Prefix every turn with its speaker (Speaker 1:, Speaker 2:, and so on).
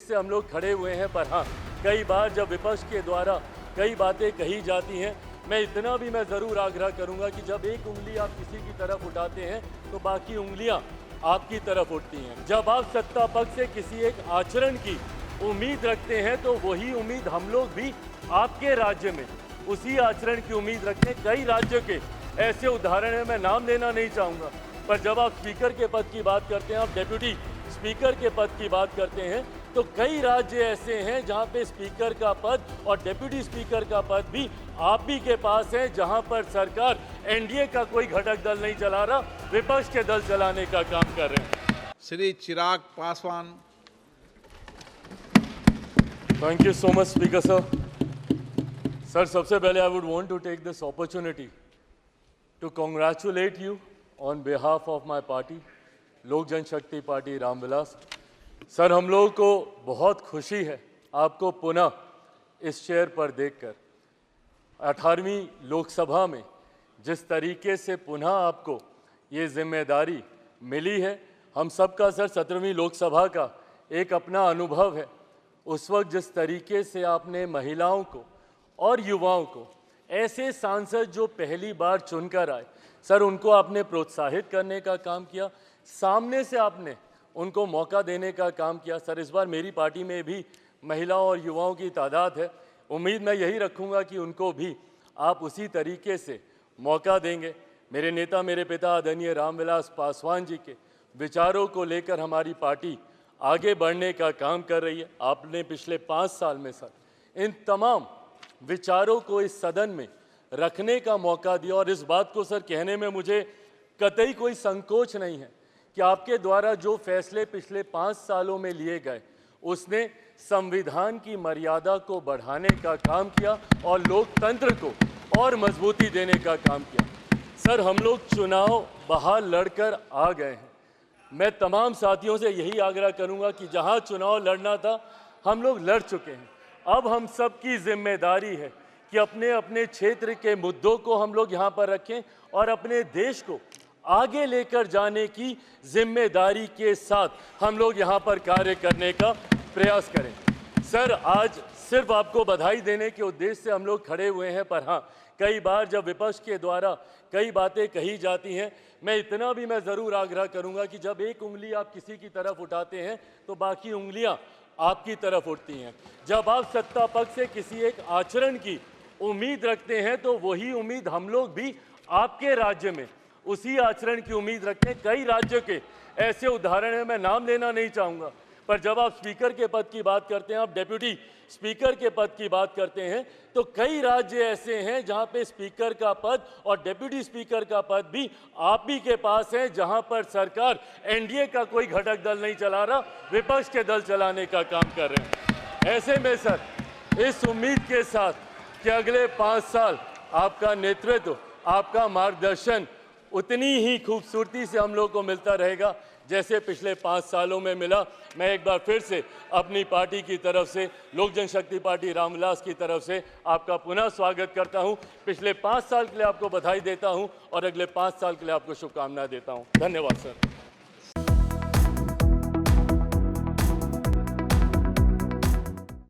Speaker 1: से हम लोग खड़े हुए हैं। पर हाँ, कई बार जब विपक्ष के द्वारा कई बातें कही जाती हैं, मैं इतना भी मैं ज़रूर आग्रह करूंगा कि जब एक उंगली आप किसी की तरफ उठाते हैं तो बाकी उंगलियां आपकी तरफ उठती हैं। जब आप सत्ता पक्ष से किसी एक आचरण की उम्मीद रखते हैं तो वही उम्मीद हम लोग भी आपके राज्य में उसी आचरण की उम्मीद रखते हैं। कई राज्यों के ऐसे उदाहरण हैं, मैं नाम लेना नहीं चाहूँगा, पर जब आप स्पीकर के पद की बात करते हैं, आप डेप्यूटी स्पीकर के पद की बात करते हैं, तो कई राज्य ऐसे हैं जहां पे स्पीकर का पद और डेप्यूटी स्पीकर का पद भी आप भी के पास है, जहां पर सरकार एनडीए का कोई घटक दल नहीं चला रहा, विपक्ष के दल चलाने का काम कर रहे हैं।
Speaker 2: Shri Chirag Paswan.
Speaker 1: Thank you so much speaker sir. सबसे पहले I would want to take this opportunity to congratulate you on behalf of my party, Lok Janshakti party Ramvilas. Sir, हम लोगों को बहुत खुशी है आपको पुनः इस चेयर पर देखकर। 18वीं लोकसभा में जिस तरीके से पुनः आपको ये जिम्मेदारी मिली है, हम सबका सर 17वीं लोकसभा का एक अपना अनुभव है। उस वक्त जिस तरीके से आपने महिलाओं को और युवाओं को, ऐसे सांसद जो पहली बार चुनकर आए, सर उनको आपने प्रोत्साहित करने का काम किया, सामने से आपने उनको मौका देने का काम किया। सर, इस बार मेरी पार्टी में भी महिलाओं और युवाओं की तादाद है, उम्मीद मैं यही रखूंगा कि उनको भी आप उसी तरीके से मौका देंगे। मेरे नेता, मेरे पिता आदरणीय रामविलास पासवान जी के विचारों को लेकर हमारी पार्टी आगे बढ़ने का काम कर रही है। आपने पिछले 5 साल में सर इन तमाम विचारों को इस सदन में रखने का मौका दिया, और इस बात को सर कहने में मुझे कतई कोई संकोच नहीं है कि आपके द्वारा जो फैसले पिछले 5 सालों में लिए गए, उसने संविधान की मर्यादा को बढ़ाने का काम किया और लोकतंत्र को और मजबूती देने का काम किया। सर, हम लोग चुनाव बाहर लड़कर आ गए हैं। मैं तमाम साथियों से यही आग्रह करूंगा कि जहां चुनाव लड़ना था हम लोग लड़ चुके हैं। अब हम सब की जिम्मेदारी है कि अपने अपने क्षेत्र के मुद्दों को हम लोग यहाँ पर रखें और अपने देश को आगे लेकर जाने की जिम्मेदारी के साथ हम लोग यहाँ पर कार्य करने का प्रयास करें। सर, आज सिर्फ आपको बधाई देने के उद्देश्य से हम लोग खड़े हुए हैं। पर हाँ, कई बार जब विपक्ष के द्वारा कई बातें कही जाती हैं, मैं इतना भी मैं ज़रूर आग्रह करूंगा कि जब एक उंगली आप किसी की तरफ उठाते हैं तो बाकी उंगलियां आपकी तरफ उठती हैं। जब आप सत्ता पक्ष से किसी एक आचरण की उम्मीद रखते हैं तो वही उम्मीद हम लोग भी आपके राज्य में उसी आचरण की उम्मीद रखते हैं। कई राज्यों के ऐसे उदाहरण हैं, मैं नाम लेना नहीं चाहूँगा, पर जब आप स्पीकर के पद की बात करते हैं, आप डेप्यूटी स्पीकर के पद की बात करते हैं, तो कई राज्य ऐसे हैं जहां पे स्पीकर का पद और डेप्यूटी स्पीकर का पद भी आप भी के पास है, जहां पर सरकार एनडीए का कोई घटक दल नहीं चला रहा, विपक्ष के दल चलाने का काम कर रहे हैं। ऐसे में सर, इस उम्मीद के साथ कि अगले 5 साल आपका नेतृत्व, आपका मार्गदर्शन उतनी ही खूबसूरती से हम लोग को मिलता रहेगा जैसे पिछले 5 सालों में मिला। मैं एक बार फिर से अपनी पार्टी की तरफ से, लोक जनशक्ति पार्टी रामविलास की तरफ से आपका पुनः स्वागत करता हूं। पिछले 5 साल के लिए आपको बधाई देता हूं और अगले 5 साल के लिए आपको शुभकामनाएं देता हूं। धन्यवाद सर।